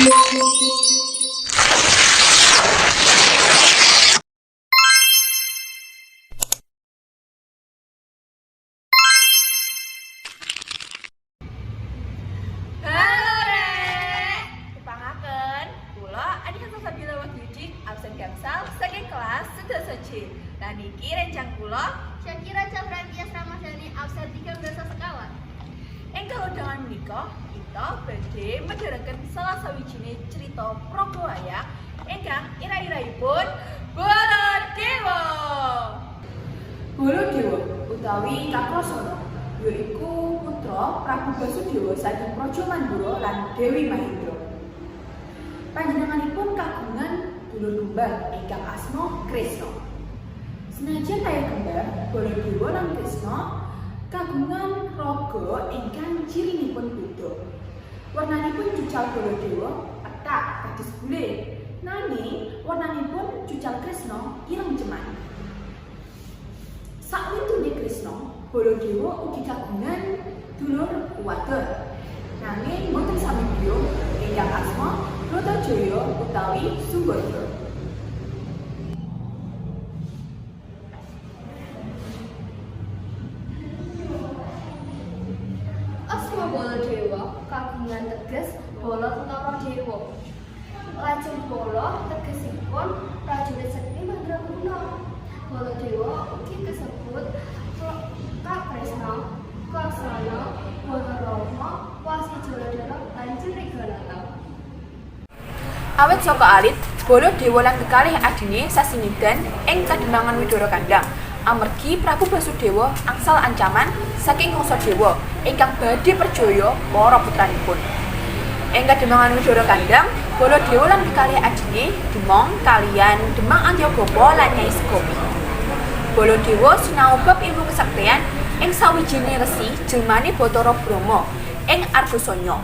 Halo Rek, kepangaken kula Adika Sasabila Wahyudi absen gangsal saking kelas sedasa C. Lan iki rencang kula Syakira Cafrantias Ramadhani absen 13 sekawan. enggal undangan menika kita badhe medharaken salah sawijine cerita praga wayang ingkang ira-iraipun Baladewa. Baladewa utawi Kakrasana yaiku putra Prabu Basudewa saking Praja Mandura lan Dewi Mahindra. Panjenenganipun kagungan dulur kembar ingkang asma Kresna. Senajan kaya kembar, Baladewa lan Kresna kagungan raga ingkang cirinipun beda. Warnanipun cucal Baladewa pethak kados gule, nanging warnanipun cucal Kresna ireng cemani. Sakwitune Kresna, Baladewa ugi kagungan dulur wadon. Nanging boten sami beliau ingkang asma Bratajaya utawi Sunggara. Asma Baladewa kagungan teges bala tentara dewa. Lajeng bala tegesipun prajurit sekti Mandraguna. Baladewa ugi kasebut Kakresna, Kaksana, Balarama, Wasijaladara lan Cenigalala. Awit saka alit, Baladewa lan kekalih adine sasinidan ing Kademangan Widara Kandhang. Amargi Prabu Basudewa angsal ancaman saking Ngsadewa ingkang badhe perjaya para putranipun. Ing Kademangan Widara Kandhang, Baladewa lan kekalih adine Demong kaliyan Demang Antyagapa lan Nyai Segopi. Baladewa sinau bab ilmu kesaktian ing sawijine resi jelmane Bathara Brahma ing Argasanya.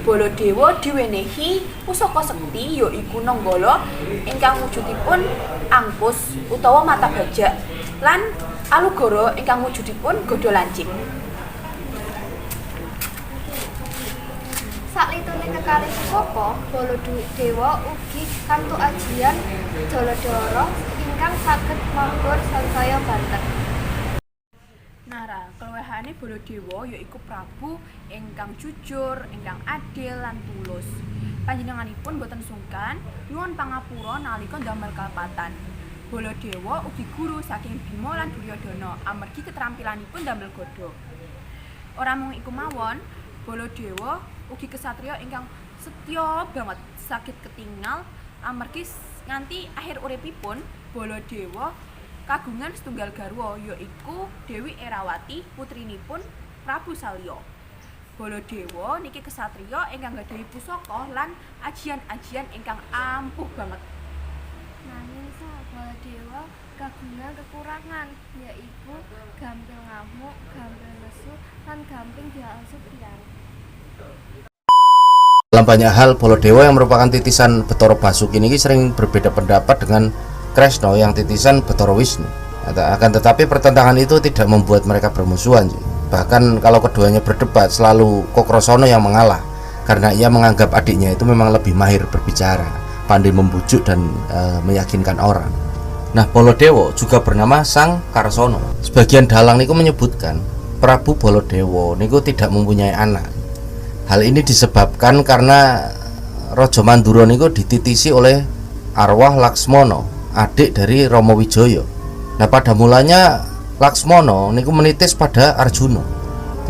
Baladewa diwenehi pusaka sekti yaiku Nanggala ingkang wujudipun angkus utawa mata bajak lan Alugara ingkang wujudipun gada lancip. Saklitune kekalih pusaka, Baladewa ugi kantuk ajian Jaladara ingkang saged mabur sansaya banter. Nara, keluwihane Baladewa yaiku Prabu ingkang jujur, ingkang adil lan tulus. Panjenenganipun boten sungkan nyuwun pangapura nalika ndamel kalpatan. Baladewa ugi guru saking Bima lan Duryodana amargi keterampilanipun ndamel gada. Ora mung iku mawon, Baladewa ugi kesatriya ingkang setya banget saged ketingal amargi nganti akhir uripipun Baladewa kagungan setunggal garwa yaiku Dewi Erawati putrinipun Prabu Salya. Baladewa niki kesatriya ingkang gadhahi pusaka lan ajian-ajian ingkang ampuh banget. Nanging Baladewa kagungan kekurangan yaiku gampil ngamuk, gampil nesu, lan gampil diasup tiyang. Dalam banyak hal, Baladewa yang merupakan titisan Bathara Basuki ini sering berbeda pendapat dengan Kresna yang titisan Bathara Wisnu. Akan tetapi pertentangan itu tidak membuat mereka bermusuhan. Bahkan kalau keduanya berdebat, selalu Kakrasana yang mengalah karena ia menganggap adiknya itu memang lebih mahir berbicara, pandai membujuk dan meyakinkan orang. Nah, Baladewa juga bernama Sang Karasana. Sebagian dalang niku menyebutkan Prabu Baladewa niku tidak mempunyai anak. Hal ini disebabkan karena Raja Mandura niku dititisi oleh arwah Laksmana, adik dari Rama Wijaya. Nah, pada mulanya Laksmana niku menitis pada Arjuna.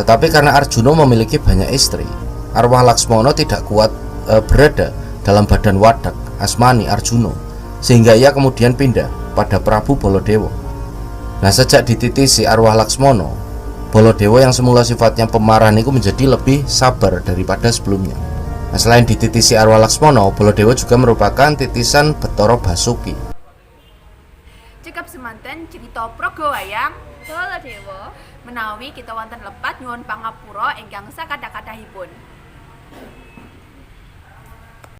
Tetapi karena Arjuna memiliki banyak istri, arwah Laksmana tidak kuat berada dalam badan wadak asmani Arjuna, sehingga ia kemudian pindah pada Prabu Baladewa. Nah, sejak dititisi arwah Laksmana, Baladewa yang semula sifatnya pemarah niku menjadi lebih sabar daripada sebelumnya. Nah, selain dititisi arwah Laksmana, Baladewa juga merupakan titisan Bathara Basuki. Cekap semanten cerita praga wayang Baladewa menawi kita wonten lepat nyuwun pangapura ingkang sakatha-kathahipun.